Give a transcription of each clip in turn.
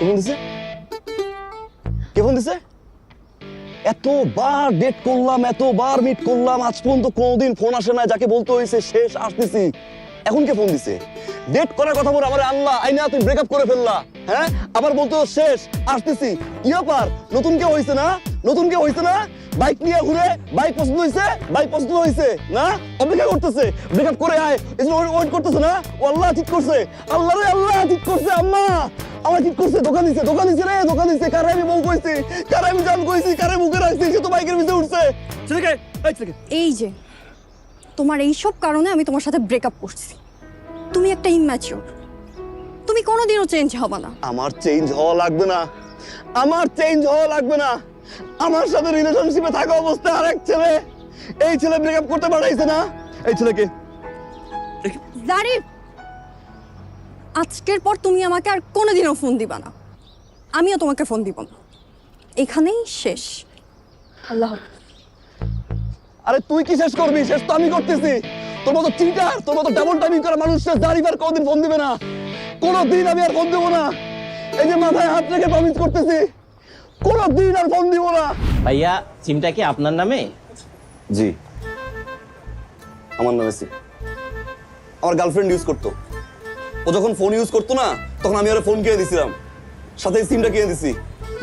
Phone দিছে? কে phone দিছে? এতবার ডেট করলাম, এতবার মিট করলাম, আজ পর্যন্ত কোনোদিন ফোন আসে না। যাকে বলতে হয়েছে শেষ আসতেছি, এখন কে ফোন দিছে? ডেট করার কথা বলে আমার আল্লাহ আইনা তুমি ব্রেকআপ করে ফেললা। হ্যাঁ, আবার বলতো শেষ আসতেছি। কি ব্যাপার? নতুন কেউ হয়েছে না? নতুন কেউ হয়েছে না? বাইক নিয়ে ঘুরে, বাইক পছন্দ হয়েছে, বাইক পছন্দ হয়েছে না, অপেক্ষা করতেছে ব্রেকআপ করে আয়, ওয়েট করতেছে না। ও আল্লাহ ঠিক করছে, আল্লাহ রে আল্লাহ ঠিক করছে। আম্মা আমার ঠিক করছে, দোকান দিছে, দোকান দিছে রে, দোকান দিছে। কারে আমি বউ কইছি, কারে আমি জান কইছি, কারে মুখে রাখছি, সে তো বাইকের ভিতরে উঠছে। এই যে তোমার এইসব কারণে আমি তোমার সাথে ব্রেকআপ করছি। তুমি একটা ইম্যাচিওর, তুমি কোনোদিনও চেঞ্জ হবে না। আমার চেঞ্জ হওয়া লাগবে না, আমার চেঞ্জ হওয়া লাগবে না। আমার সাথে রিলেশনশিপে থাকা অবস্থায় আরেক ছেলে, এই ছেলে ব্রেকআপ করতে পারাইছে না। এই ছেলেকে জারিফ, আজকের পর তুমি আমাকে আর কোনোদিনও ফোন দিবা না, আমিও তোমাকে ফোন দিব না। এখানেই শেষ। আল্লাহ হাফেজ। আরে তুই কি শেষ করবি? শেষ তো আমি করতেছি। তোর মতো চিটার, তোর মতো ডাবল টাইমিং করা মানুষ জারিফ আর কোনোদিন ফোন দিবে না, কোনোদিন আমি আর ফোন দেবো না। এই যে মাথায় হাত রেখে প্রমিস করতেছি, কোনোদিন আর ফোন দিব না। ভাইয়া সিমটা কি আপনার নামে? জি, আমার নামে সিম। আমার গার্লফ্রেন্ড ইউজ করতো। ও যখন ফোন ইউজ করতো না, তখন আমি ওরা ফোন কিনে দিছিলাম, সাথে সিমটা কিনে দিছি।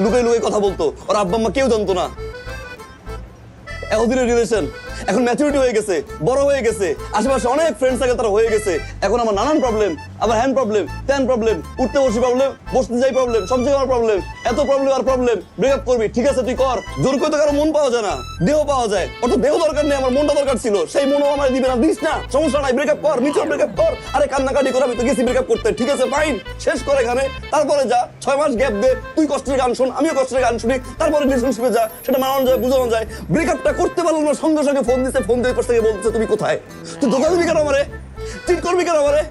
লুকাই লুকাই কথা বলতো, ওর আব্বা আম্মা কেউ জানতো না। এতদিনের রিলেশন, এখন ম্যাচুরিটি হয়ে গেছে, বড় হয়ে গেছে, আশেপাশে অনেক ফ্রেন্ড সার্কেল তারা হয়ে গেছে। এখন আমার নানান প্রবলেম, আবার হ্যান্ড প্রবলেম, ত্যান প্রবলেম, উঠতে বসে প্রবলেম, বসতে যাই প্রবলেম, সব জায়গায় আমার প্রবলেম। এত প্রবলেম আর প্রবলেম। ব্রেকআপ করবি, ঠিক আছে তুই কর। জোর করে তো কারো মন পাওয়া যায় না, দেহ পাওয়া যায়। অত দেহ দরকার নেই, আমার মনটা দরকার ছিল। সেই মনও আমার দিবে না, দিস না, সমস্যা নাই, ব্রেকআপ কর, মিচুর ব্রেকআপ কর। আরে কান্নাকাটি করে আমি তো গেছি ব্রেকআপ করতে, ঠিক আছে ফাইন, শেষ করে এখানে। তারপরে যা 6 মাস গ্যাপ দে, তুই কষ্টের গান শোন, আমিও কষ্টের গান শুনি, তারপরে রিলেশনশিপে যা, সেটা মানানো যায়, বুঝানো যায়। ব্রেকআপটা করতে পারলো না, সঙ্গে সঙ্গে ফোন দিতে, ফোন দিয়ে থেকে বলছে তুমি কোথায়? তুই ধোকা দিবি কেন আমারে? চিট করবি কেন আমারে?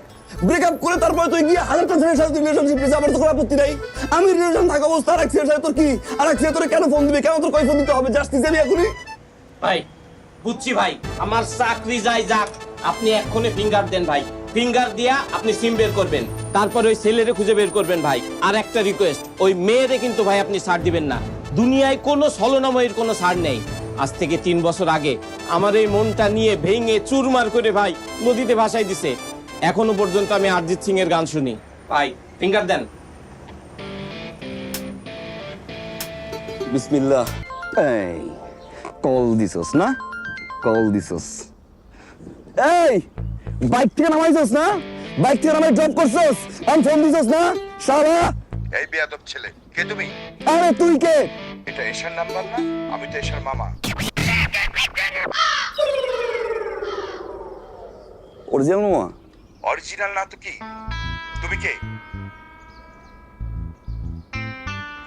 ব্রেকআপ করে তারপরে তুই গিয়ে হাজারটা ছেলের সাথে রিলেশনশিপ নিয়ে, আমার তো কোনো আপত্তি নাই। আমি রিলেশন থাকা অবস্থা আর এক ছেলের সাথে তোর কি? আর এক ছেলে তোরে কেন ফোন দিবে? কেন তোর কয় ফোন দিতে হবে? জাস্টিস আমি এখনই ভাই বুঝছি ভাই, আমার চাকরি যাই যাক, আপনি এক্ষুনি ফিঙ্গার দেন ভাই। ফিঙ্গার দিয়া আপনি সিম বের করবেন, তারপর ওই ছেলেরে খুঁজে বের করবেন ভাই। আর একটা রিকোয়েস্ট, ওই মেয়েরে কিন্তু ভাই আপনি ছাড় দিবেন না। দুনিয়ায় কোনো ছলনাময়ীর কোনো ছাড় নেই। আজ থেকে 3 বছর আগে আমার এই মনটা নিয়ে ভেঙে চুরমার করে ভাই নদীতে ভাসাই দিছে। এখনো পর্যন্ত আমি অরিজিৎ সিং এর গান শুনি। ভাই ফিঙ্গার দেন। বিসমিল্লাহ। এই কল দিছস না? কল দিছস। এই বাইক থেকে নামাইছস না? বাইক থেকে নামাই ড্রপ করছস, আমি ফোন দিছস না? শালা এই বেয়াদব ছেলে, কে তুমি? আরে তুই কে? এটা এশার নাম্বার না? আমি তো এশার মামা। অরিজিনাল মামা? অরিজিনাল না তো কি? তুমি কে?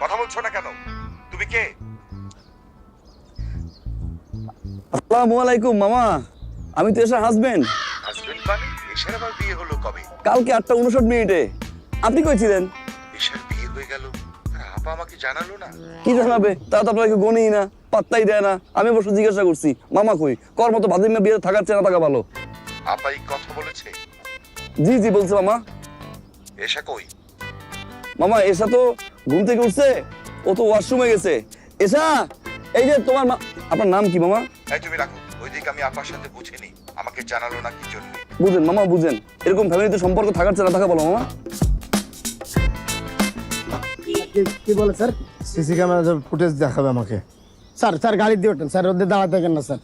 কথা বলছো না কেন? তুমি কে? আসসালামু আলাইকুম মামা, আমি তো এশার হাজবেন্ড। হাজবেন্ড মানে? এশার আবার বিয়ে হলো কবে? কালকে 8:59। আপনি কই ছিলেন? এশার বিয়ে হয়ে গেল আর আপা আমাকে জানালো না? কি জানাবে? তা তো আপনাকে গনেই না, পাত্তাই দেয় না। আমি অবশ্য জিজ্ঞাসা করছি মামা কই, কর মতো বাদিন বিয়ে থাকার চেয়ে না থাকা ভালো। আপা এই কথা বলেছে? জি জি বলছে মামা। এশা কই? মামা এসা তো ঘুম থেকে উঠছে, ও তো ওয়াশরুমে গেছে। এসা, এই যে তোমার আপনার নাম কি মামা? এই তুমি রাখো, ওইদিকে আমি আপার সাথে বুঝিনি, আমাকে জানালো না কি জন্য। বুঝেন মামা বুঝেন, এরকম ফ্যামিলিতে সম্পর্ক থাকার চেয়ে না থাকা ভালো মামা। কি বলে স্যার? সিসি ক্যামেরা ফুটেজ দেখাবে আমাকে। স্যার স্যার গাড়ি দিয়ে ওঠেন স্যার, ওদের দাঁড়াতে থাকেন না স্যার।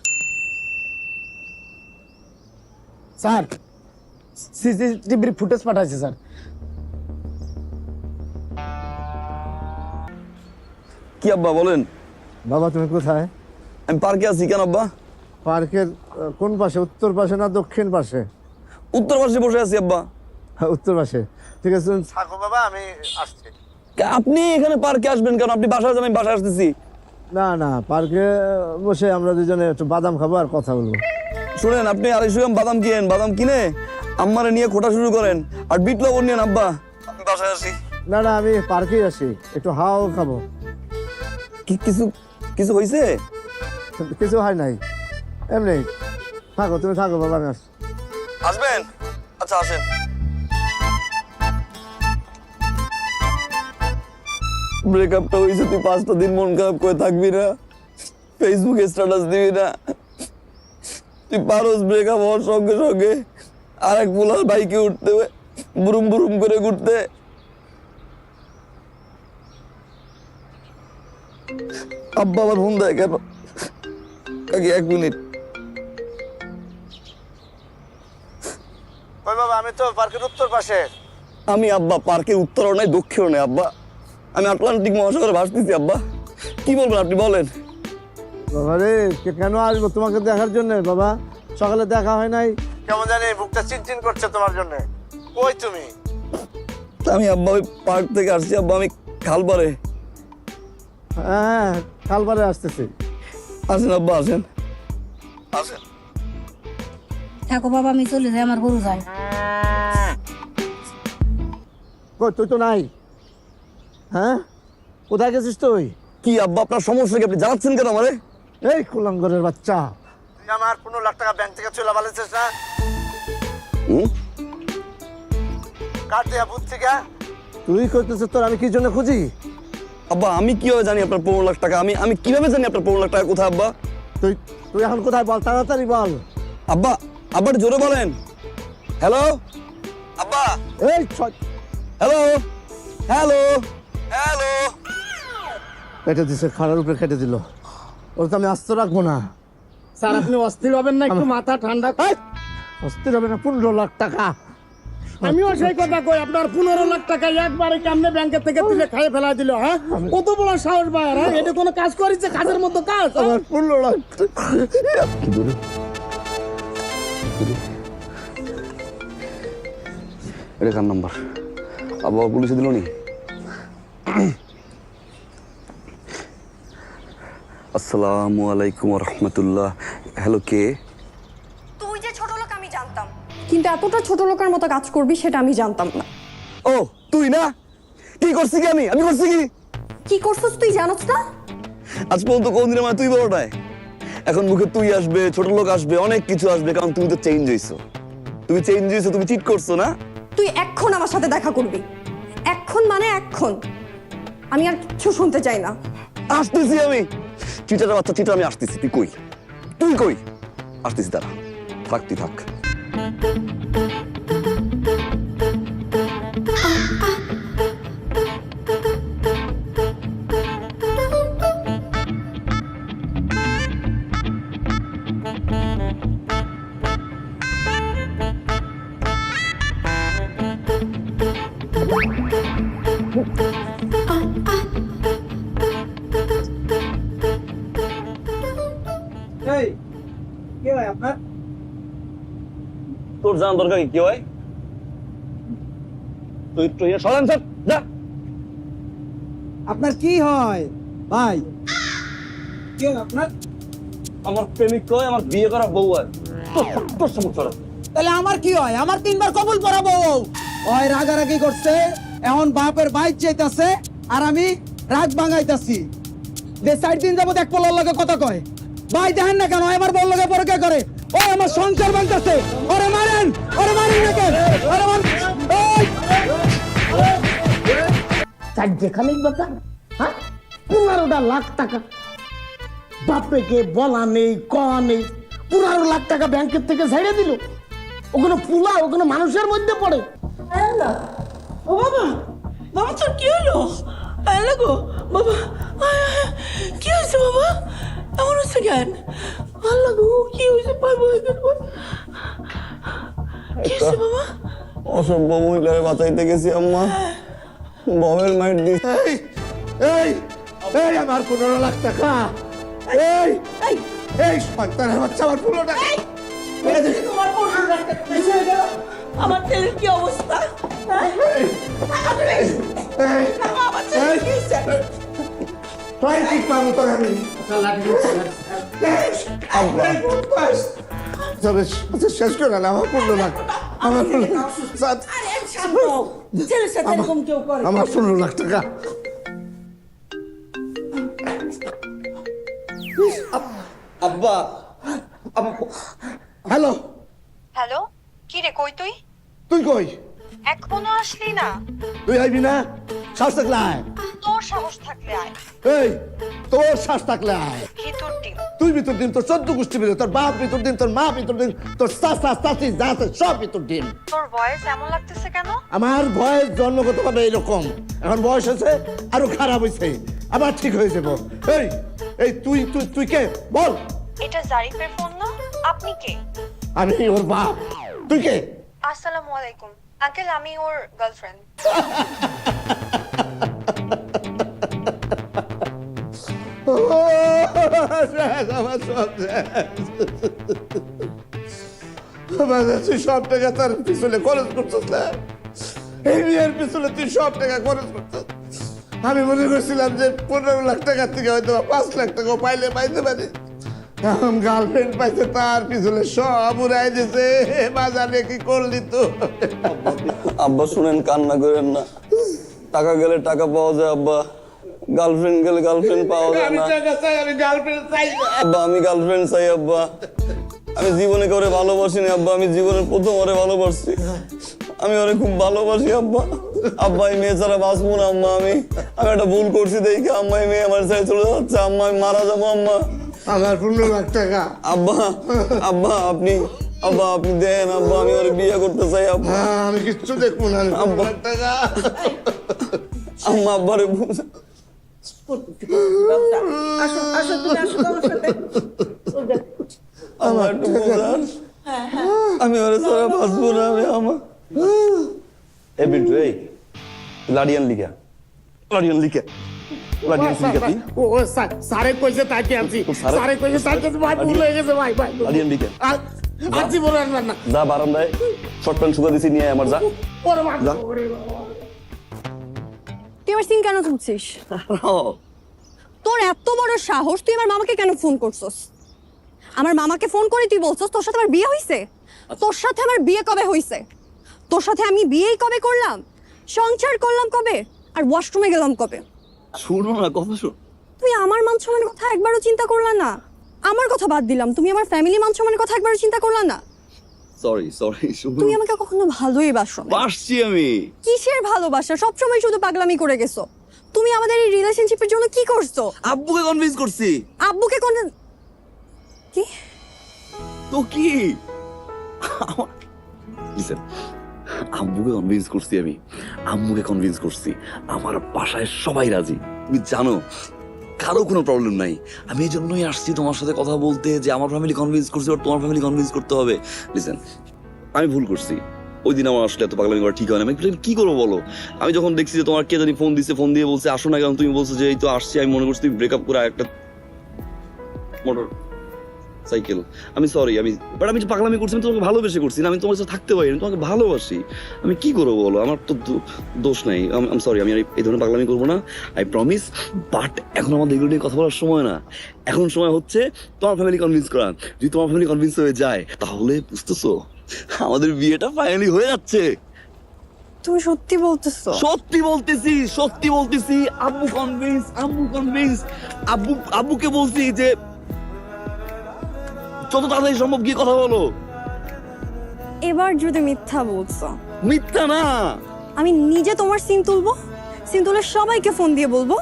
স্যার সিসিটিভির ফুটেজ পাঠাইছে স্যার। কি আব্বা বলেন? বাবা তুমি কোথায়? আমি পার্কে আছি। কেন আব্বা? পার্কের কোন পাশে, উত্তর পাশে না দক্ষিণ পাশে? উত্তর পাশে বসে আছি আব্বা। হ্যাঁ, উত্তর পাশে। ঠিক আছে তুমি থাকো বাবা, আমি আসছি। আপনি এখানে পার্কে আসবেন কেন? আপনি বাসায় যান, আমি বাসায় আসতেছি। না না, পার্কে বসে আমরা দুজনে একটু বাদাম খাবো আর কথা বলবো। শুনেন, আপনি 250 গ্রাম বাদাম কিনেন, বাদাম কিনে আম্মারে নিয়ে খোটা শুরু করেন, আর বিট লবণ নিয়েন আব্বা। আমি বাসায় আসি। না না, আমি পার্কেই আসি, একটু হাওয়াও খাবো। কিছু কিছু হয়েছে? কিছু হয় নাই, এমনি থাকো, তুমি থাকো বাবা, আমি আসছি। আসবেন? আচ্ছা আসেন। ব্রেকআপটা হয়েছে, তুই 5টা দিন মন খারাপ করে থাকবি না, ফেসবুকে স্ট্যাটাস দিবি না? তুই পারোস ব্রেকআপ হওয়ার সঙ্গে সঙ্গে আরেক পোলার বাইকে উঠতে, বুরুম বুরুম করে ঘুরতে? আব্বা আবার ফোন দেয় কেন? কাকি 1 মিনিট। ওই বাবা, আমি তো পার্কের উত্তর পাশে। আমি আব্বা পার্কের উত্তরও নাই দক্ষিণও নাই আব্বা, আমি আটলান্টিক মহাসাগরে ভাসতেছি আব্বা। কি বলবেন আপনি বলেন? বাবা রে, কেন আসবো তোমাকে দেখার জন্য? বাবা সকালে দেখা হয় নাই, কেমন জানি বুকটা চিনচিন করছে তোমার জন্য। কই তুমি? আমি আব্বা ওই পার্ক থেকে আসছি আব্বা, আমি খালপাড়ে। হ্যাঁ, খালবারে আসতেছি। আসেন আব্বা, আসেন আসেন। থাকো বাবা, আমি চলে যাই, আমার গরু যায়। কই তুই তো নাই? হ্যাঁ, কোথায় গেছিস তুই? কি আব্বা আপনার সমস্যা কি? আপনি জানাচ্ছেন কেন আমারে? এই কুলাঙ্গরের বাচ্চা, তুই আমার 15 লাখ টাকা ব্যাংক থেকে চলে পালিয়েছিস না? কার দেয়া বুঝ থেকে তুই কইতেছিস তোর আমি কি জন্য খুঁজি? আব্বা আমি কিভাবে জানি আপনার 15 লাখ টাকা? আমি কিভাবে জানি আপনার 15 লাখ টাকা কোথায় আব্বা? তুই তুই এখন কোথায় বল, তাড়াতাড়ি বল। আব্বা আব্বা একটু জোরে বলেন। হ্যালো আব্বা, এই হ্যালো হ্যালো হ্যালো। কেটে দিছে, খাড়ার উপরে কেটে দিল। ওর তো আমি আস্ত রাখবো না। স্যার আপনি অস্থির হবেন না, একটু মাথা ঠান্ডা। অস্থির হবে না? 15 লাখ টাকা। আমিও সেই কথা কই, আপনার 15 লাখ টাকা একবারে কেমনে ব্যাংকের থেকে তুলে খাইয়ে ফেলা দিল? হ্যাঁ, কত বড় সাহস ভাই! হ্যাঁ, এটা কোনো কাজ করেছে? কাজের মতো কাজ? আমার 15 লাখ এটা কার নাম্বার? আব্বা পুলিশে দিল নি? আসসালামু আলাইকুম রহমতুল্লাহ। হ্যালো, কে? তুই যে ছোট লোক আমি জানতাম, কিন্তু এতটা ছোট লোকের মতো কাজ করবি সেটা আমি জানতাম না। ও তুই না? কি করছি কি আমি করছি কি? কি করছিস তুই জানোস না? আজ পর্যন্ত কোনদিন আমার তুই বড়টায়, এখন মুখে তুই আসবে, ছোট লোক আসবে, অনেক কিছু আসবে, কারণ তুমি তো চেঞ্জ হইছো। তুমি চিট করছো না? তুই এখন আমার সাথে দেখা করবি, এখন মানে এখন। আমি আর কিছু শুনতে চাই না। আসতেছি আমি, চিটার বাচ্চা চিটার, আমি আসতেছি। তুই কই? আসতেছি, তারা থাক, তুই থাক। এই কি হয় আপনার? তোর জানা দরকার কি হয়? তুই একটু সরান স্যার, যা। আপনার কি হয় ভাই? কি হয় আপনার? আমার প্রেমিক কয়, আমার বিয়ে করা বউ হয়। তোর সমস্যা। তাহলে আমার কি হয়? আমার 3 বার কবুল পড়াবো। ওই রাগারাগি করছে, এখন বাপের বাইক চাইতাছে, আর আমি রাগ ভাঙাইতাছি। যে 4 দিন যাবত এক পোলার লগে কথা কয়। ভাই দেখেন না কেন আমার বল লগে পরকে করে? ও আমার সংসার ভাঙতাছে। ওরে মারেন না কেন? ওরে মান এই চারটে খানিক ব্যাপার। হ্যাঁ, 15 লাখ টাকা বাপেকে বলা নেই, কওয়া নেই। 15 লাখ টাকা ব্যাংকের থেকে ছেড়ে দিল। ওখানে পুলা, ওখানে মানুষের মধ্যে পড়ে। ও বাবা, বাবা তোর কি হলো? গো বাবা, কি হয়েছে বাবা? এমন হচ্ছে কেন? আল্লাহ গো, কি হয়েছে? কি হয়েছে বাবা? অসভ্য মহিলারে বাঁচাইতে গেছি আম্মা, ববের মাইট দি। এই এই আমার 15 লাখ টাকা। এই এই সন্তানের বাচ্চা, আমার 15 টাকা। তোমার 15 লাখ টাকা বেশি হয়ে গেল। আমার ছেলের কি অবস্থা? আমার ছেলের কি হয়েছে? তাই ঠিক পাবো তোর আমি। শেষ করে না, আমার 15 লাখ। আমার 15 লাখ। আরে শান্ত হও। ছেলের সাথে এরকম কেউ করে? আমার 15 লাখ টাকা। আব্বা, হ্যালো, হ্যালো, কি রে, কই তুই? তুই কই? এখনো আসলি না? তুই আইবি না? সাহস থাকলে আয়। তোর সাহস থাকলে আয়। এই তোর শ্বাস থাকলে আয়। ভিতর দিন। তুই ভিতর দিন, তোর 14 গোষ্ঠী ভিতর, তোর বাপ ভিতর দিন, তোর মা ভিতর দিন, তোর চাচা চাচি যা আছে সব ভিতর দিন। তোর ভয়েস এমন লাগতেছে কেন? আমার ভয়েস জন্মগতভাবে এইরকম, এখন বয়স হয়েছে আরো খারাপ হয়েছে, আবার ঠিক হয়ে যাবো। এই এই তুই তুই তুই কে বল? এটা জারিফের ফোন না? আপনি কে? আমি ওর বাপ। তুই কে? আসসালামু আলাইকুম আঙ্কেল, আমি ওর গার্লফ্রেন্ড। তুই সব টাকা তার পিছনে খরচ করছিস না? এই বিয়ের পিছনে তুই সব টাকা খরচ করছিস। আমি মনে করছিলাম যে 15 লাখ টাকার থেকে হয়তো 5 লাখ টাকা পাইলে পাইতে পারি। এখন গার্লফ্রেন্ড পাইছে, তার পিছনে সব উড়াই দিছে। বাজারে কি করলি তো? আব্বা শুনেন, কান্না করেন না। টাকা গেলে টাকা পাওয়া যায় আব্বা, গার্লফ্রেন্ড গেলে গার্লফ্রেন্ড পাওয়া যায় আমি না। টাকা চাই, আমি গার্লফ্রেন্ড চাই না। আব্বা আমি গার্লফ্রেন্ড চাই আব্বা। আমি জীবনে করে ভালোবাসিনি আব্বা, আমি জীবনের প্রথম ওরে ভালোবাসছি। আমি ওরে খুব ভালোবাসি আব্বা। আব্বা এই মেয়ে ছাড়া বাঁচবো না আম্মা। আমি একটা ভুল করছি দেখে আম্মা এই মেয়ে আমার ছেড়ে চলে যাচ্ছে। আম্মা আমি মারা যাবো আম্মা। আমার 15 লাখ টাকা। আব্বা আব্বা আপনি দেন আব্বা, আমি ওরে বিয়ে করতে চাই আব্বা। আমি কিচ্ছু দেখবো না। 15 লাখ টাকা। আম্মা আব্বারে বুঝা। আসো আসো, তুমি আসো তো আমার সাথে। আমার একটু বোঝান, আমি ওরে ছাড়া বাঁচবো না। আমি আমার এই বিট্টু, এই লাডিয়ান লিখা, লাডিয়ান লিখা, লাডিয়ান লিখা তুই ও স্যারে কইছে তাকে আনছি, স্যারে কইছে তাকে ভাই ভুল হয়ে গেছে ভাই ভাই। লাডিয়ান লিখা। আনছি বলে আনবেন না। যা বারান্দায় শর্ট প্যান্ট শুকা দিছি, নিয়ে আয় আমার। যা ওরে মা, যা। ওরে বাবা। তুই আমার সিম কেন তুলছিস? তোর এত বড় সাহস, তুই আমার মামাকে কেন ফোন করছস? আমার মামাকে ফোন করে তুই বলছস তোর সাথে আমার বিয়ে হইছে? তোর সাথে আমার বিয়ে কবে হইছে? তোর সাথে আমি বিয়েই কবে করলাম? সংসার করলাম কবে? আর ওয়াশরুমে গেলাম কবে? শুনো না, কথা শোন। তুই আমার মান সম্মানের কথা একবারও চিন্তা করলা না? আমার কথা বাদ দিলাম, তুমি আমার ফ্যামিলি মান সম্মানের কথা একবারও চিন্তা করলা না? সরি শুনো। তুমি আমাকে কখনো ভালোই বাসো না। বাসছি আমি। কিসের ভালোবাসা? সবসময় শুধু পাগলামি করে গেছো। তুমি আমাদের এই রিলেশনশিপের জন্য কি করছো? আব্বুকে কনভিন্স করছি। আব্বুকে কোন কি? তো কি লিসেন, আব্বুকে কনভিন্স করছি আমি, আম্মুকে কনভিন্স করছি, আমার বাসায় সবাই রাজি। তুমি জানো কারো কোনো প্রবলেম নাই। আমি এই জন্যই আসছি তোমার সাথে কথা বলতে, যে আমার ফ্যামিলি কনভিন্স করছি আর তোমার ফ্যামিলি কনভিন্স করতে হবে। লিসেন, আমি ভুল করছি। ওই দিন আমার আসলে এত পাগলামি করা ঠিক হয় না। আমি কি করবো বলো? আমি যখন দেখছি যে তোমার কে জানি ফোন দিছে, ফোন দিয়ে বলছে আসো না কেন, তুমি বলছো যে এই তো আসছি। আমি মনে করছি তুমি ব্রেকআপ করে একটা মোটর সাইকেল। আমি সরি, বাট আমি পাগলামি করছি। আমি তোমাকে ভালোবেসে করছি না, আমি তোমার সাথে থাকতে পারি, আমি তোমাকে ভালোবাসি। আমি কি করবো বলো? আমার তো দোষ নাই। আমি সরি, আমি এই ধরনের পাগলামি করবো না, আই প্রমিস। বাট এখন আমাদের এগুলো নিয়ে কথা বলার সময় না। এখন সময় হচ্ছে তোমার ফ্যামিলি কনভিন্স করার। যদি তোমার ফ্যামিলি কনভিন্স হয়ে যায়, তাহলে বুঝতেছো আমাদের বিয়েটা ফাইনালি হয়ে যাচ্ছে। তুমি সত্যি বলতেছো? সত্যি বলতেছি। আব্বু কনভিন্স। আব্বুকে বলছি যে যত তাড়াতাড়ি সম্ভব গিয়ে কথা বলো। এবার যদি মিথ্যা বলছো? মিথ্যা না, আমি নিজে তোমার সিম তুলবো, সিম তুলে সবাইকে ফোন দিয়ে বলবো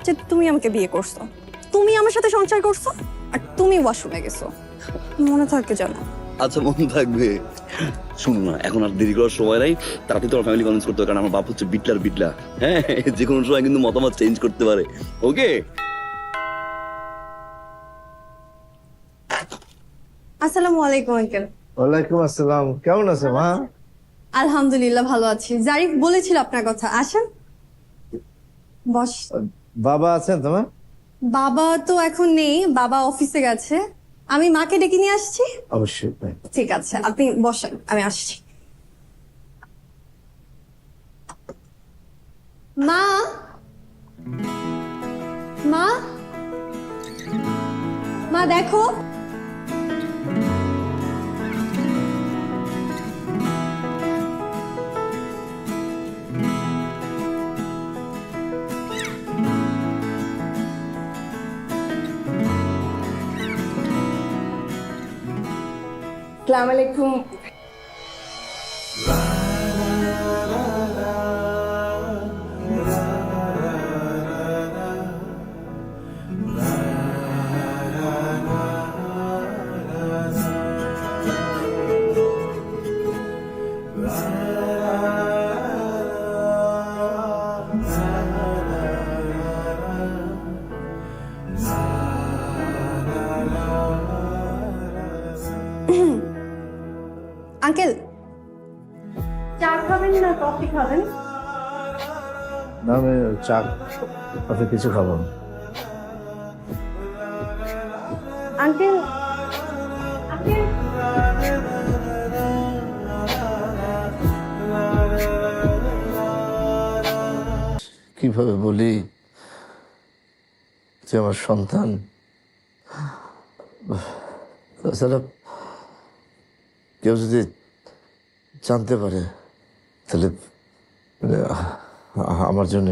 যে তুমি আমাকে বিয়ে করছো, তুমি আমার সাথে সংসার করছো, আর তুমি ওয়াশরুমে গেছো। মনে থাকে জানো? আচ্ছা মনে থাকবে। শুনো না, এখন আর দেরি করার সময় নাই, তাড়াতাড়ি তোমার ফ্যামিলি কনভিন্স করতে হবে। কারণ আমার বাপ হচ্ছে বিটলা। হ্যাঁ, যে কোনো সময় কিন্তু মতামত চেঞ্জ করতে পারে। ওকে? আসসালামু আলাইকুম আঙ্কেল। ওয়ালাইকুম আসসালাম। কেমন আছে মা? আলহামদুলিল্লাহ ভালো আছি। জারিফ বলেছিল আপনার কথা, আসেন বস। বাবা আছেন তোমার? বাবা তো এখন নেই, বাবা অফিসে গেছে। আমি মাকে ডেকে নিয়ে আসছি। অবশ্যই। ঠিক আছে, আপনি বসেন, আমি আসছি। মা মা মা দেখো। আসসালামু আলাইকুম। আঙ্কেল চা খাবেন না কফি খাবেন? না আমি চা কফি কিছু খাবো না। আঙ্কেল আঙ্কেল কিভাবে বলি যে আমার সন্তান, তাছাড়া কেউ যদি জানতে পারে তাহলে মানে আমার জন্য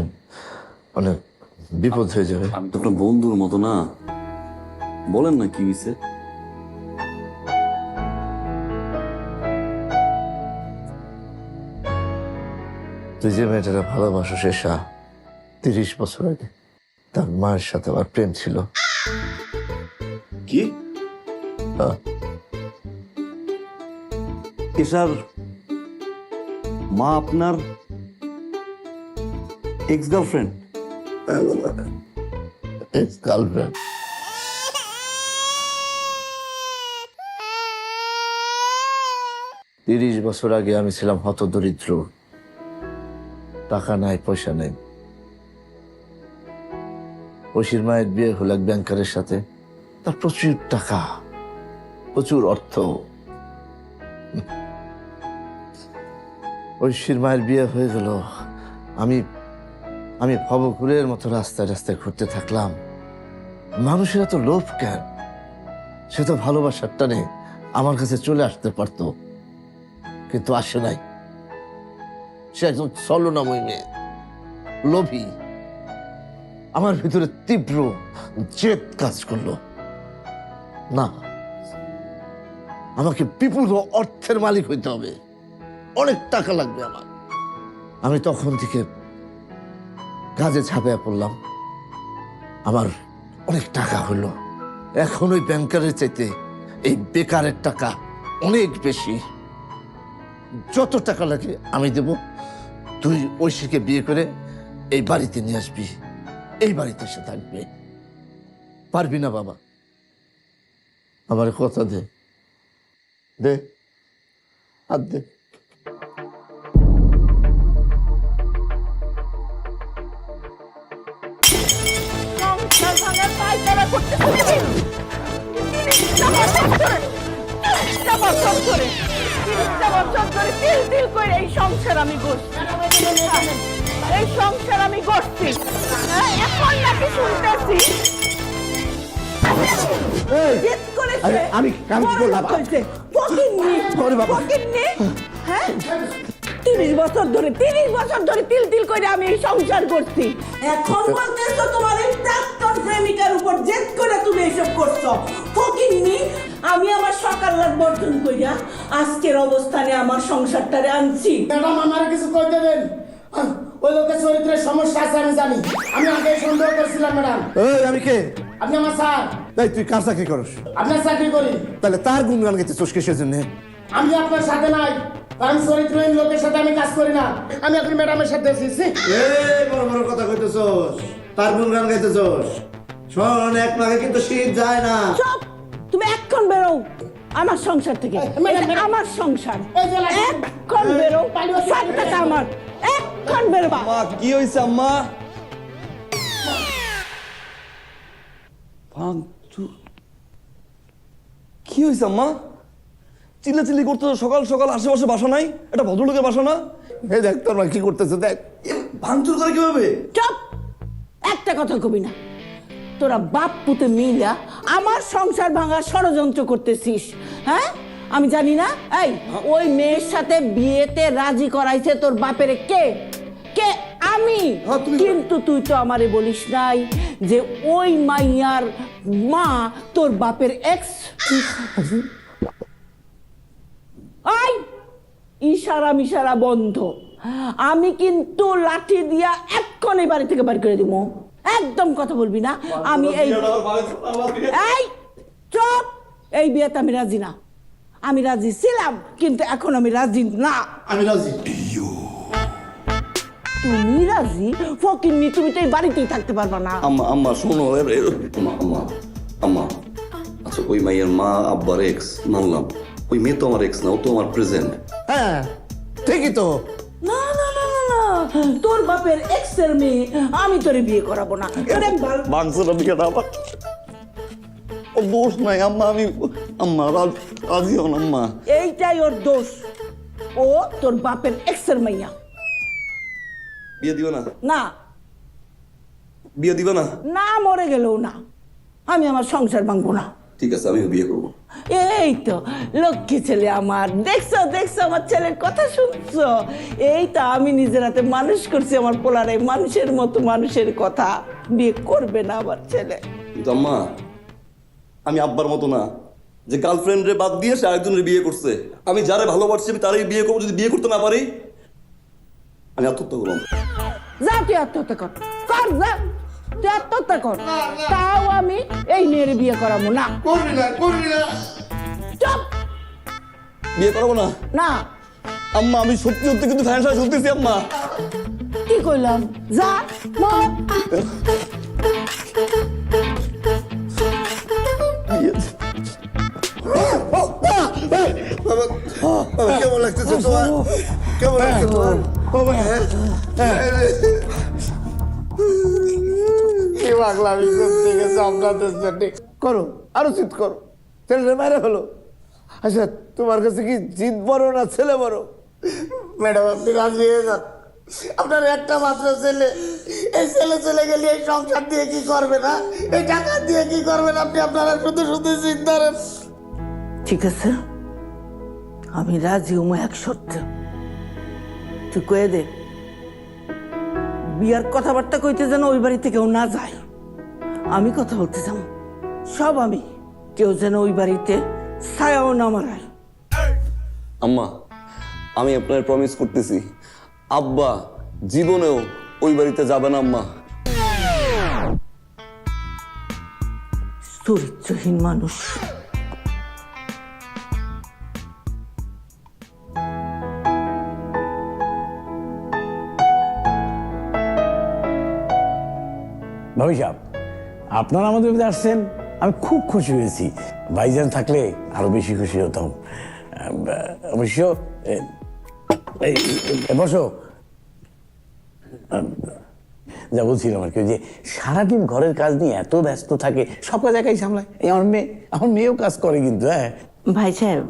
অনেক বিপদ হয়ে যাবে। আমি তো আপনার বন্ধুর মতো না, বলেন না কি হয়েছে। তুই যে মেয়েটাকে ভালোবাসো শেষা, 30 বছর আগে তার মায়ের সাথে আমার প্রেম ছিল। কি হ্যাঁ। এসার মা আপনার এক্স গার্লফ্রেন্ড? গার্লফ্রেন্ড। তিরিশ বছর আগে আমি ছিলাম হতদরিদ্র, টাকা নাই পয়সা নেই। ঐশীর মায়ের বিয়ে হলো এক ব্যাংকারের সাথে, তার প্রচুর টাকা, প্রচুর অর্থ। ঐশীর মায়ের বিয়ে হয়ে গেল, আমি ভবঘুরের মতো রাস্তায় রাস্তায় ঘুরতে থাকলাম। মানুষের এত লোভ কেন? সে তো ভালোবাসার টানে আমার কাছে চলে আসতে পারতো, কিন্তু আসে নাই। সে একজন ছলনাময়ী মেয়ে, লোভী। আমার ভিতরে তীব্র জেদ কাজ করলো, না আমাকে বিপুল অর্থের মালিক হইতে হবে, অনেক টাকা লাগবে আমার। আমি তখন থেকে কাজে ঝাঁপিয়ে পড়লাম, আমার অনেক টাকা হলো। এখন ওই ব্যাংকারের চাইতে এই বেকারের টাকা অনেক বেশি। যত টাকা লাগে আমি দেব, তুই ঐশীকে বিয়ে করে এই বাড়িতে নিয়ে আসবি, এই বাড়িতে সে থাকবে। পারবি না বাবা? আমার কথা দে, দে হাত দে। এই সংসার আমি করছি, এখন নাকি শুনতেছি আমি কাম করলাম। 30 বছর ধরে তিল তিল করে আমি এই সংসার করছি। এখন বলতেছো তোমার এই প্রাক্তন প্রেমিকার উপর জেদ করে তুমি এসব করছো। ফকিন্নি, আমি আমার সকাল রাত বর্জন কইরা আজকের অবস্থানে আমার সংসারটারে আনছি। ম্যাডাম আমার কিছু কইতে দেন, ওই লোকের চরিত্রের সমস্যা আছে আমি জানি। আমি আগে সন্দেহ করছিলাম ম্যাডাম। এই আমি কে? আপনি আমার স্যার। এই তুই কার চাকরি করস? আপনার চাকরি করি। তাহলে তার গুণগান গাইতেছিস কিসের জন্য? আমি আপনার সাথে নাই, কারণ চরিত্রহীন লোকের সাথে আমি কাজ করি না। আমি এখন ম্যাডামের সাথে এসেছি। এই বড় বড় কথা কইতেছস, তার গুণগান গাইতেছস। শোন, এক নাগে কিন্তু শীত যায় না। চুপ! তুমি এখন বেরো আমার সংসার থেকে। এটা আমার সংসার, এখন বেরো। সংসারটা আমার, এখন বেরো। মা কি হয়েছে আম্মা? কি হয়েছে আম্মা? চিল্লাচিল্লি করতে সকাল সকাল আশেপাশে বাসা নাই? এটা ভদ্রলোকের বাসা না? এই দেখ তোর মা কি করতেছে, দেখ। ভাঙচুর করে কিভাবে? চুপ! একটা কথা কবি না। তোরা বাপ পুতে মিলা আমার সংসার ভাঙার ষড়যন্ত্র করতেছিস, হ্যাঁ? আমি জানি না। এই ওই মেয়ের সাথে বিয়েতে রাজি করাইছে তোর বাপের কে? কে? আমি। কিন্তু তুই তো আমারে বলিস নাই যে ওই মাইয়ার মা তোর বাপের এক্স। আই ইশারা মিশারা বন্ধ। আমি কিন্তু লাঠি দিয়া এক্ষণ এই বাড়ি থেকে বের করে দিব। একদম কথা বলবি না। আমি এই চুপ! এই বিয়েতে আমি রাজি না। আমি রাজি ছিলাম, কিন্তু এখন আমি রাজি না। আমি রাজি। তুমি রাজি? ফকিন্নি, তুমি তো এই বাড়িতেই থাকতে পারবা না। আম্মা আম্মা শোনো, আম্মা আম্মা আম্মা, আচ্ছা ওই মাইয়ের মা আব্বার এক্স মানলাম, ওই মেয়ে তো আমার এক্স না, ও তো আমার প্রেজেন্ট। হ্যাঁ ঠিকই তো। না না না না না, তোর বাপের এক্সের মেয়ে আমি তোরে বিয়ে করাবো না। আরে বাল- বাংসুর বিয়েটা আবার ও দোষ নাই আম্মা, আমি আম্মা রাজি হন আম্মা। এইটাই ওর দোষ, ও তোর বাপের এক্সের মাইয়া। বিয়ে দিও না? না বিয়ে দিবে না? না, মরে গেলেও না, আমি আমার সংসার ভাঙবো না। ঠিক আছে, আমিও বিয়ে করবো। এই তো লক্ষ্মী ছেলে আমার, দেখছো দেখছো আমার ছেলের কথা শুনছো? এই তো আমি নিজের হাতে মানুষ করছি আমার পোলারে, মানুষের মতো মানুষের কথা। বিয়ে করবে না আমার ছেলে। কিন্তু আম্মা, আমি আব্বার মতো না যে গার্লফ্রেন্ডরে বাদ দিয়ে সে আরেকজনের বিয়ে করছে। আমি যারে ভালোবাসছি আমি তারই বিয়ে করবো। যদি বিয়ে করতে না পারি আমি আত্মহত্যা করলাম। যা তুই আত্মহত্যা কর, কর যা, তুই আত্মহত্যা কর। তাও আমি এই মেয়ের বিয়ে করাবো না। করবি না, করবি না। চুপ। বিয়ে করবো না না, আম্মা, আমি সত্যি সত্যি কিন্তু ফ্যান সাথে শুনতেছি আম্মা। কি কইলাম? যা মর। বাবা, কেমন লাগতেছে তোমার? কেমন লাগছে তোমার? কি পাগলামি করতে গেছে আপনাদের জন্য। করো, আরো জিদ করো, ছেলেটা মেরে ফেলো। আচ্ছা, তোমার কাছে কি জিদ বড় না ছেলে বড়? ম্যাডাম, আপনি রাজি হয়ে যান। আপনার একটা মাত্র ছেলে, এই ছেলে চলে গেলে এই সংসার দিয়ে কি করবে না, এই টাকা দিয়ে কি করবেন আপনি? আপনারা শুধু শুধু চিন্তা করেন। ঠিক আছে, আমি রাজি হবো এক শর্তে। তুই কয়ে দে বিয়ার কথাবার্তা কইতে যেন ওই বাড়িতে কেউ না যায়। আমি কথা বলতে যাব সব আমি, কেউ যেন ওই বাড়িতে ছায়াও না মারায়। আম্মা, আমি আপনার প্রমিস করতেছি আব্বা জীবনেও ওই বাড়িতে যাবে না আম্মা। চরিত্রহীন মানুষ। ভাবি সাহেব, আপনারা আমাদের মধ্যে আসছেন, আমি খুব খুশি হয়েছি। ভাইজান থাকলে আরো বেশি খুশি হতাম। অবশ্য বসো। যা বলছিলাম আর কি, যে সারাদিন ঘরের কাজ নিয়ে এত ব্যস্ত থাকে, সব কাজ একাই সামলায়। এই আমার মেয়েও কাজ করে কিন্তু। হ্যাঁ ভাই সাহেব,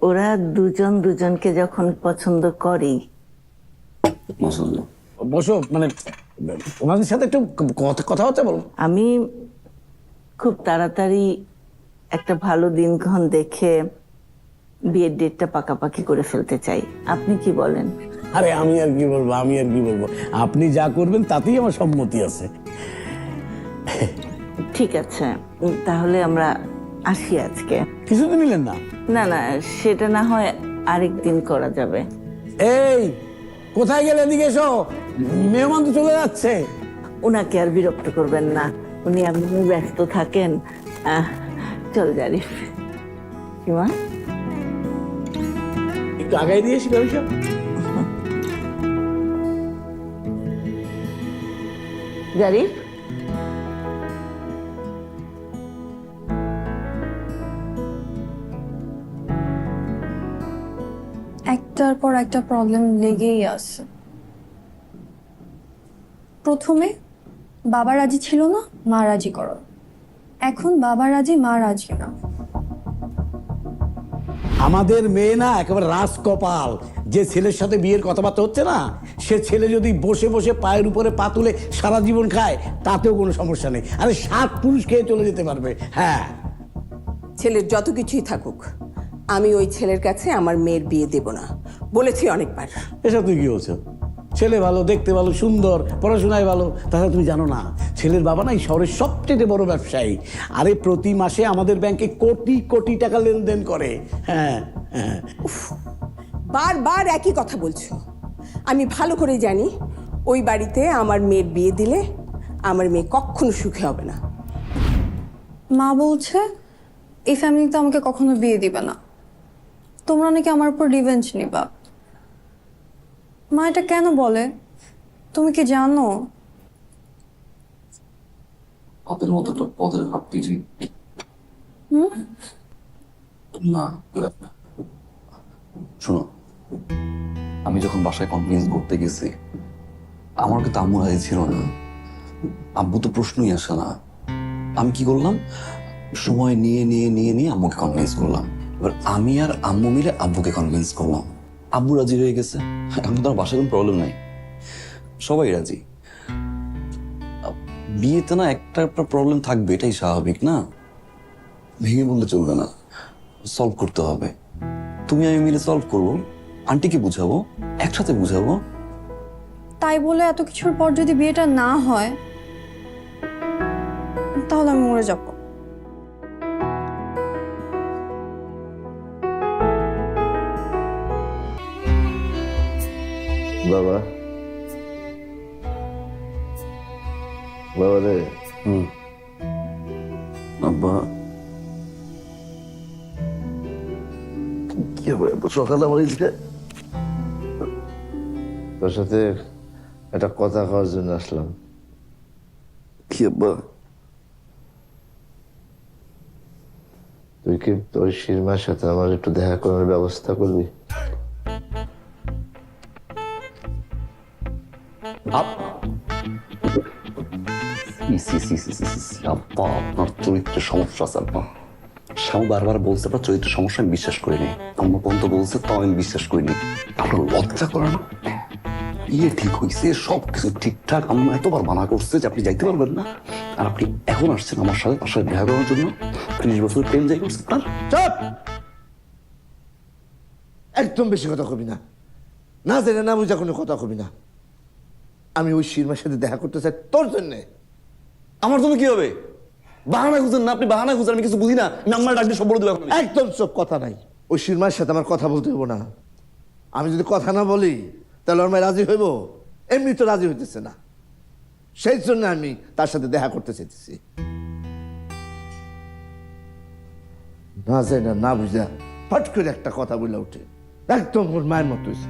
ওরা দুজন দুজনকে যখন পছন্দ করে। বসো, মানে ওনাদের সাথে একটু কথাবার্তা বলো। আমি খুব তাড়াতাড়ি একটা ভালো দিনক্ষণ দেখে বিয়ের ডেটটা পাকাপাকি করে ফেলতে চাই। আপনি কি বলেন? আরে আমি আর কি বলবো, আপনি যা করবেন তাতেই আমার সম্মতি আছে। ঠিক আছে, তাহলে আমরা আসি আজকে। কিছুদিন নিলেন না? না না, সেটা না হয় আরেকদিন করা যাবে। এই কোথায় গেলে? এদিকে এসো, মেহমান তো চলে যাচ্ছে। ওনাকে আর বিরক্ত করবেন না, উনি এমনি ব্যস্ত থাকেন। চল জারিফ, কি মা? একটু আগাই দিয়েছি ব্যবসা। জারিফ, একটার পর একটা প্রবলেম লেগেই আছে। প্রথমে বাবা রাজি ছিল না, মা রাজি করো। এখন বাবা রাজি, মা রাজি না। আমাদের মেয়ে না একেবারে রাজকপাল। যে ছেলের সাথে বিয়ের কথাবার্তা হচ্ছে না, সে ছেলে যদি বসে বসে পায়ের উপরে পা তুলে সারা জীবন খায় তাতেও কোনো সমস্যা নেই। আরে 7 পুরুষ খেয়ে চলে যেতে পারবে। হ্যাঁ, ছেলের যত কিছুই থাকুক, আমি ওই ছেলের কাছে আমার মেয়ের বিয়ে দেব না, বলেছি অনেকবার। এসব তুই কি বলছো? ছেলে ভালো, দেখতে ভালো, সুন্দর, পড়াশোনায় ভালো। তাছাড়া তুমি জানো না, ছেলের বাবা না এই শহরের সবচেয়ে বড় ব্যবসায়ী। আরে প্রতি মাসে আমাদের ব্যাংকে কোটি কোটি টাকা লেনদেন করে। হ্যাঁ হ্যাঁ। বারবার একই কথা বলছো। আমি ভালো করে জানি ওই বাড়িতে আমার মেয়ের বিয়ে দিলে আমার মেয়ে কখনো সুখে হবে না। মা বলছে এই ফ্যামিলিতে আমাকে কখনো বিয়ে দিবে না, তোমরা নাকি আমার উপর রিভেঞ্জ নিবা। মা এটা কেন বলে তুমি কি জানো? ওদের মতো তো ওদের ভাবতেছি না শোনো, আমি যখন বাসায় কনভিন্স করতে গেছি আমার কিন্তু আম্মু রাজি ছিল না। আব্বু তো প্রশ্নই আসে না। আমি কি করলাম, সময় নিয়ে নিয়ে নিয়ে নিয়ে আম্মুকে কনভিন্স করলাম। এবার আমি আর আম্মু মিলে আব্বুকে কনভিন্স করলাম, আব্বু রাজি হয়ে গেছে। এখন তো আমার বাসায় কোনো প্রবলেম নাই, সবাই রাজি। বিয়েতে না একটা প্রবলেম থাকবে, এটাই স্বাভাবিক না? ভেঙে বললে চলবে না, সলভ করতে হবে। তুমি আমি মিলে সলভ করবো, আন্টিকে বুঝাবো, একসাথে বুঝাবো। তাই বলে এত কিছুর পর যদি বিয়েটা না হয় তাহলে আমি মরে যাব। বাবা, বাবা রে। আব্বা কি হবে সকালে আমার তোর সাথে একটা কথা কওয়ার জন্য আসলাম। কি আব্বা? তুই কি তোর শিরমার সাথে আমার একটু দেখা করার ব্যবস্থা করবি? আপনার চরিত্রের সমস্যা আছে আব্বা। শ্যাম বারবার বলছে আপনার চরিত্রের সমস্যা, আমি বিশ্বাস করিনি। আম্মা পর্যন্ত বলছে, তাও আমি বিশ্বাস করিনি। আপনার লজ্জা করে না? বিয়ে ঠিক হয়েছে, সবকিছু ঠিকঠাক, আম্মা এতবার মানা করছে যে আপনি যাইতে পারবেন না, আর আপনি এখন আসছেন আমার সাথে, তার সাথে দেখা করার জন্য। 30 বছর প্রেম যাই করছে তার। চুপ! একদম বেশি কথা কবি না, না জেনে না বুঝা কোনো কথা কবি না। আমি ওই শিরমার সাথে দেখা করতে চাই তোর জন্যে। আমার জন্য কি হবে? বাহানা খুঁজেন না আপনি, বাহানা খুঁজেন, আমি কিছু বুঝি না। নাম্বার ডাক দিয়ে সব বলে দেবো। একদম সব কথা নাই। ওই শিরমার সাথে আমার কথা বলতে হইব না। আমি যদি কথা না বলি তাহলে ওর মায় রাজি হইব? এমনি তো রাজি হইতেছে না, সেই জন্য আমি তার সাথে দেখা করতে চাইতেছি। না যাই না, না বুঝা ফট করে একটা কথা বলে উঠে, একদম ওর মায়ের মতো হইছে।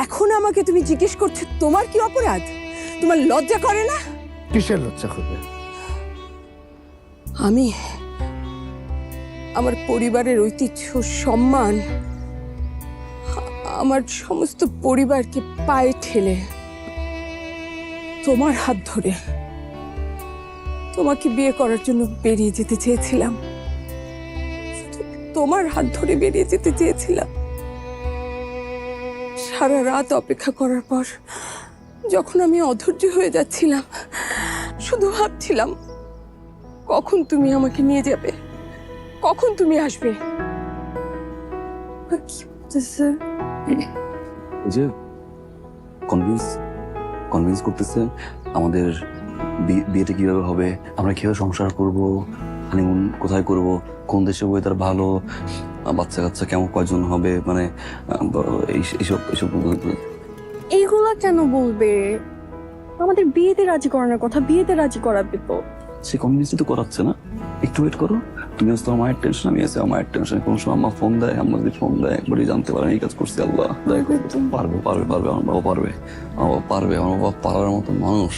এখন আমাকে তুমি জিজ্ঞেস করছো তোমার কি অপরাধ? তোমার লজ্জা করে না? কিসের লজ্জা করবে? আমি আমার পরিবারের ঐতিহ্য, সম্মান, আমার সমস্ত পরিবারকে পায়ে ঠেলে তোমার হাত ধরে তোমাকে বিয়ে করার জন্য বেরিয়ে যেতে চেয়েছিলাম। শুধু তোমার হাত ধরে বেরিয়ে যেতে চেয়েছিলাম। সারা রাত অপেক্ষা করার পর যখন আমি অধৈর্য হয়ে যাচ্ছিলাম, শুধু ভাবছিলাম কখন তুমি আমাকে নিয়ে যাবে, কখন তুমি আসবে। কি বলতেছে? যে কনভিন্স করতেছে আমাদের বিয়েটা কিভাবে হবে, আমরা কিভাবে সংসার করব, হানিমুন কোথায় করব, কোন দেশে ওয়েদার ভালো, বাচ্চা কাচ্চা কেমন কয়জন হবে, মানে এইসব এইগুলা কেন বলবে? আমাদের বিয়েতে রাজি করানোর কথা, বিয়েতে রাজি করাবে তো। সে কনভিন্সই তো করাচ্ছে না। একটু ওয়েট করো, তুমি আজ তো মায়ের টেনশন, আমি আছি আমার টেনশন। কোন সময় আম্মা ফোন দেয়, আম্মা যদি ফোন দেয় একবারই জানতে পারে এই কাজ করছি। আল্লাহ পারবে পারবে পারবে, আমার বাবা পারবে, আমার বাবা পারবে, আমার বাবা পারার মতো মানুষ।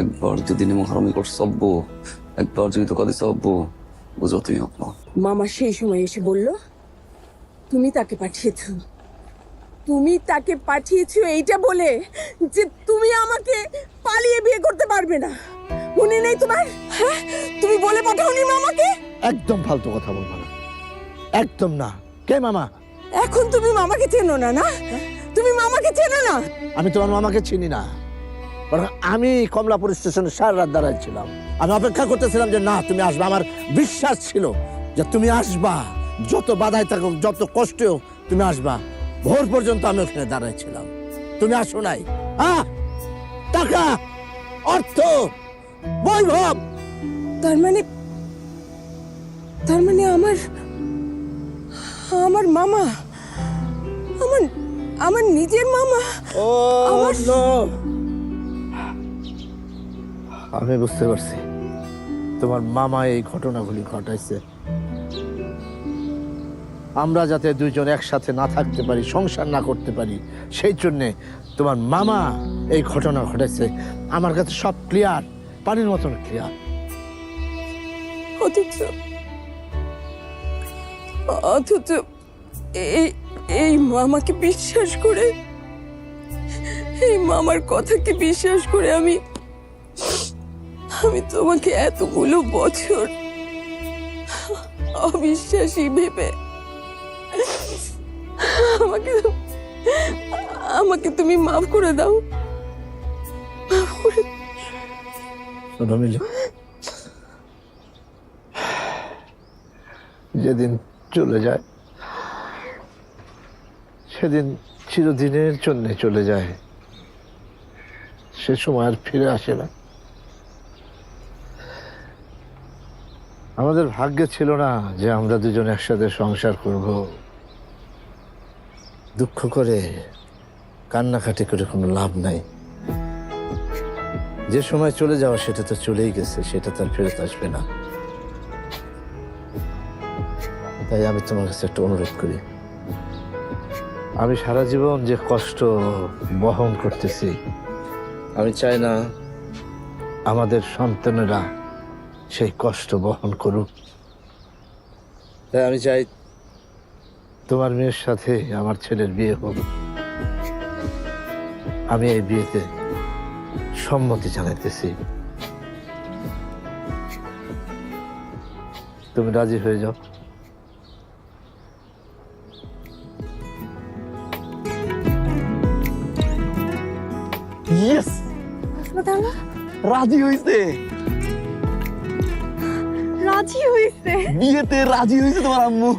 একবার যদি নিমখারামি করছে সব্বো, একবার যদি তো কাঁদিস সব্বো, বুঝো তুমি আপা। মামা সেই সময় এসে বলল তুমি তাকে পাঠিয়েছো, তুমি তাকে পাঠিয়েছো এইটা বলে যে তুমি আমাকে পালিয়ে বিয়ে করতে পারবে না। মনে নেই তোমার? হ্যাঁ, তুমি বলে পাঠাওনি মামাকে? একদম ফালতু কথা বলবো না, একদম না। কে মামা? এখন তুমি মামাকে চেনো না? না, তুমি মামাকে চেনো না? আমি তোমার মামাকে চিনি না, বরং আমি কমলাপুর স্টেশনে সারা রাত দাঁড়াইছিলাম। আমি অপেক্ষা করতেছিলাম যে না তুমি আসবে। আমার বিশ্বাস ছিল যে তুমি আসবা, যত বাধাই থাকুক, যত কষ্ট হোক, তুমি আসবা। ভোর পর্যন্ত আমি ওখানে দাঁড়াইছিলাম, তুমি আসো নাই। টাকা, অর্থ, বৈভব, তার মানে আমার মামা, আমার নিজের মামা। আমি বুঝতে পারছি তোমার মামা এই ঘটনাগুলি ঘটাইছে আমরা যাতে দুইজন একসাথে না থাকতে পারি, সংসার না করতে পারি, সেই জন্যে তোমার মামা এই ঘটনা ঘটেছে। আমার কাছে সব ক্লিয়ার, পানির মতন ক্লিয়ার। অথচ অথচ এই এই মামাকে বিশ্বাস করে, এই মামার কথাকে বিশ্বাস করে আমি তোমাকে এতগুলো বছর অবিশ্বাসী ভেবে আমাকে তুমি মাফ করে দাও। মাফ করে দাও। শোনো মিলি, যেদিন চলে যায় সেদিন চিরদিনের জন্য চলে যায়, সে সময় আর ফিরে আসে না। আমাদের ভাগ্যে ছিল না যে আমরা দুজন একসাথে সংসার করব। দুঃখ করে কান্নাকাটি করে কোনো লাভ নাই। যে সময় চলে যাওয়া সেটা তো চলেই গেছে, সেটা তো আর ফেরত আসবে না। তাই আমি তোমার কাছে একটা অনুরোধ করি, আমি সারা জীবন যে কষ্ট বহন করতেছি, আমি চাই না আমাদের সন্তানেরা সেই কষ্ট বহন করুক। তাই আমি চাই তোমার মেয়ের সাথে আমার ছেলের বিয়ে হোক। আমি এই বিয়েতে সম্মতি জানাইতেছি। তুমি রাজি হয়ে যাও। ইয়েস, রাজি হইছে, রাজি হইছে। বিয়েতে রাজি হইছে তোমার আম্মু।